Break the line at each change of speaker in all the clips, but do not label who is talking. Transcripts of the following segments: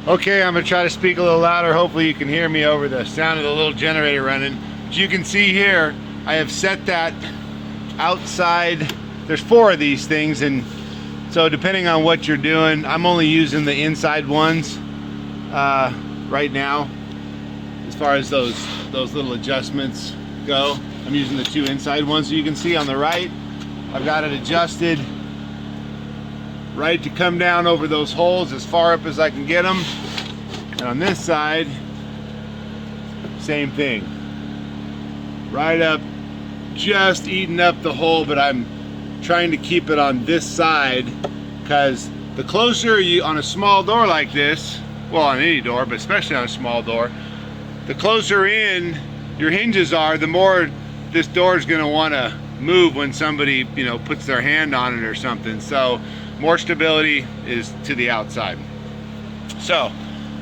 Okay, I'm gonna try to speak a little louder. Hopefully you can hear me over the sound of the little generator running. As you can see here, I have set that outside. There's 4 of these things, and so depending on what you're doing, I'm only using the inside ones right now. As far as those little adjustments go, I'm using the 2 inside ones. So you can see on the right, I've got it adjusted right to come down over those holes as far up as I can get them. And on this side, same thing. Right up, just eating up the hole, but I'm trying to keep it on this side, because the closer you, on a small door like this, well, on any door, but especially on a small door, the closer in your hinges are, the more this door is going to want to move when somebody, you know, puts their hand on it or something. So more stability is to the outside. So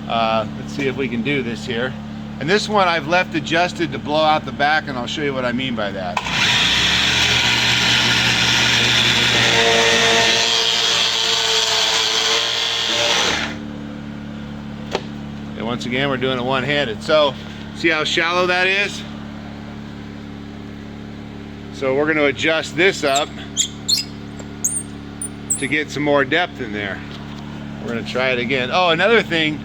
let's see if we can do this here. And this one I've left adjusted to blow out the back, and I'll show you what I mean by that. And once again, we're doing it one-handed. So see how shallow that is? So we're going to adjust this up to get some more depth in there. We're going to try it again. Oh, another thing,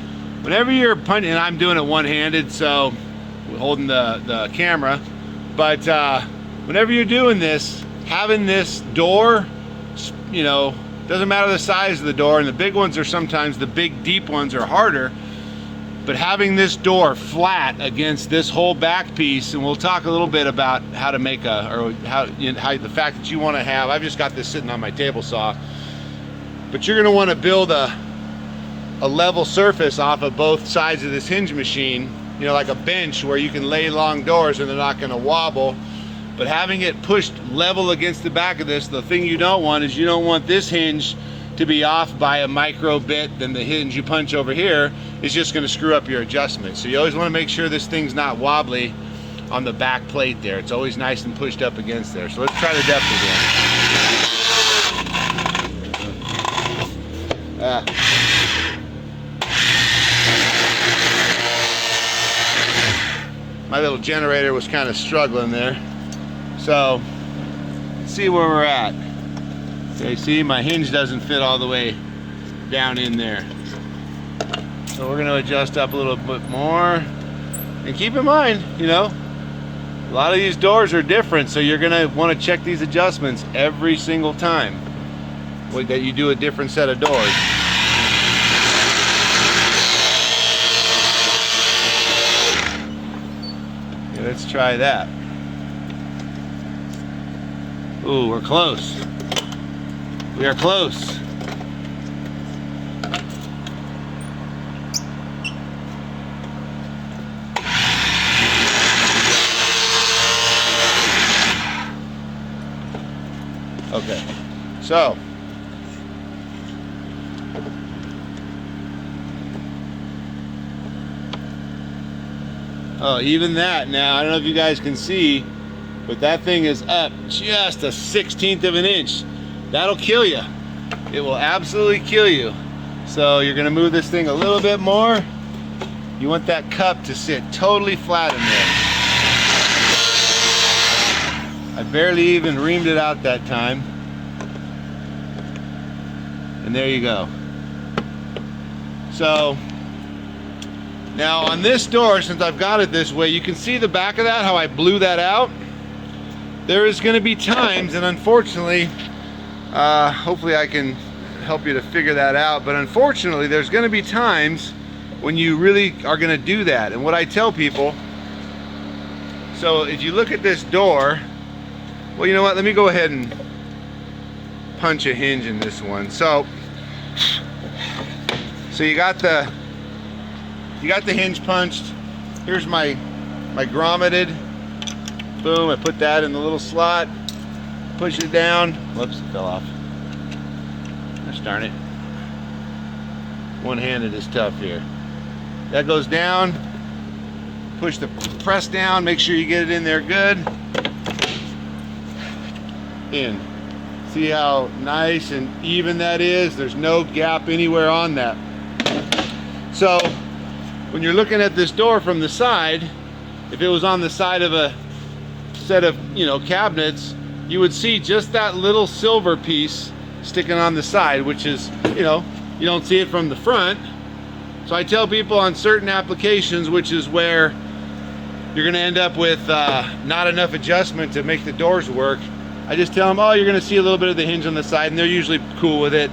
whenever you're punching, and I'm doing it one-handed, so we're holding the camera, but whenever you're doing this, having this door, you know, doesn't matter the size of the door, and the big ones are sometimes, the big deep ones are harder, but having this door flat against this whole back piece, and we'll talk a little bit about how to make or how, you know, how the fact that you want to have, I've just got this sitting on my table saw, but you're going to want to build a level surface off of both sides of this hinge machine, you know, like a bench where you can lay long doors and they're not going to wobble. But having it pushed level against the back of this, the thing you don't want is you don't want this hinge to be off by a micro bit. Then the hinge you punch over here is just going to screw up your adjustment. So you always want to make sure this thing's not wobbly on the back plate there. It's always nice and pushed up against there. So let's try the depth again. My little generator was kind of struggling there. So let's see where we're at. Okay, see, my hinge doesn't fit all the way down in there. So we're going to adjust up a little bit more. And keep in mind, you know, a lot of these doors are different, so you're going to want to check these adjustments every single time that you do a different set of doors. Okay, let's try that. Ooh, we're close. We are close. Okay, so oh, even that now, I don't know if you guys can see, but that thing is up just a 1/16 of an inch. That'll kill you. It will absolutely kill you. So you're gonna move this thing a little bit more. You want that cup to sit totally flat in there. I barely even reamed it out that time. And there you go. So now on this door, since I've got it this way, you can see the back of that, how I blew that out. There is going to be times, and unfortunately, hopefully I can help you to figure that out, but unfortunately there's going to be times when you really are going to do that. And what I tell people, so if you look at this door, well, you know what, let me go ahead and punch a hinge in this one. So you got the hinge punched. Here's my grommeted. Boom, I put that in the little slot, push it down. Whoops, it fell off. Gosh darn it. One-handed is tough here. That goes down. Push the press down, make sure you get it in there good. In. See how nice and even that is? There's no gap anywhere on that. So when you're looking at this door from the side, if it was on the side of a set of, you know, cabinets, you would see just that little silver piece sticking on the side, which is, you know, you don't see it from the front. So I tell people on certain applications, which is where you're going to end up with not enough adjustment to make the doors work, I just tell them, oh, you're going to see a little bit of the hinge on the side, and they're usually cool with it.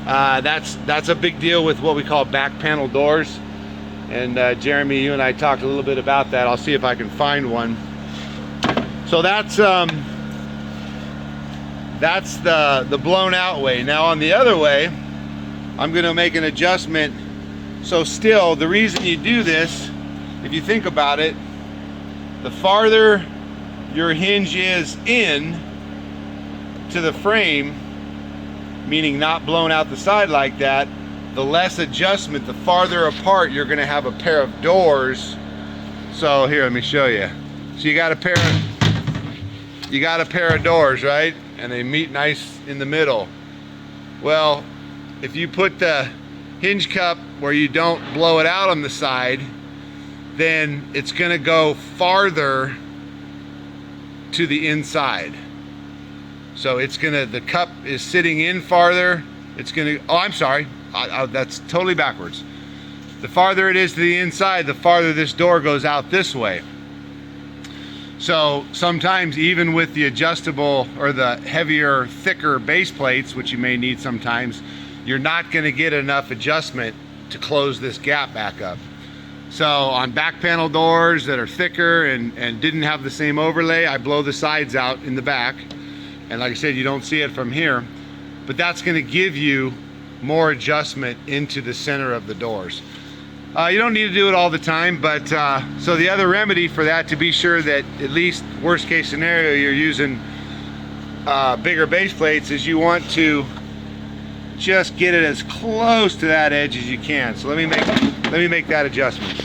That's a big deal with what we call back panel doors. And Jeremy, you and I talked a little bit about that. I'll see if I can find one. So that's the blown out way. Now on the other way, I'm going to make an adjustment. So still, the reason you do this, if you think about it, the farther your hinge is in to the frame, meaning not blown out the side like that, the less adjustment, the farther apart you're going to have a pair of doors. So here, let me show you. So you got a pair of doors, right? And they meet nice in the middle. Well, if you put the hinge cup where you don't blow it out on the side, then it's going to go farther to the inside. So it's gonna, the cup is sitting in farther. It's gonna, oh, I'm sorry, that's totally backwards. The farther it is to the inside, the farther this door goes out this way. So sometimes even with the adjustable or the heavier, thicker base plates, which you may need sometimes, you're not gonna get enough adjustment to close this gap back up. So on back panel doors that are thicker and didn't have the same overlay, I blow the sides out in the back. And like I said, you don't see it from here, but that's going to give you more adjustment into the center of the doors. You don't need to do it all the time, but so the other remedy for that, to be sure that at least worst case scenario you're using bigger base plates, is you want to just get it as close to that edge as you can. So let me make that adjustment.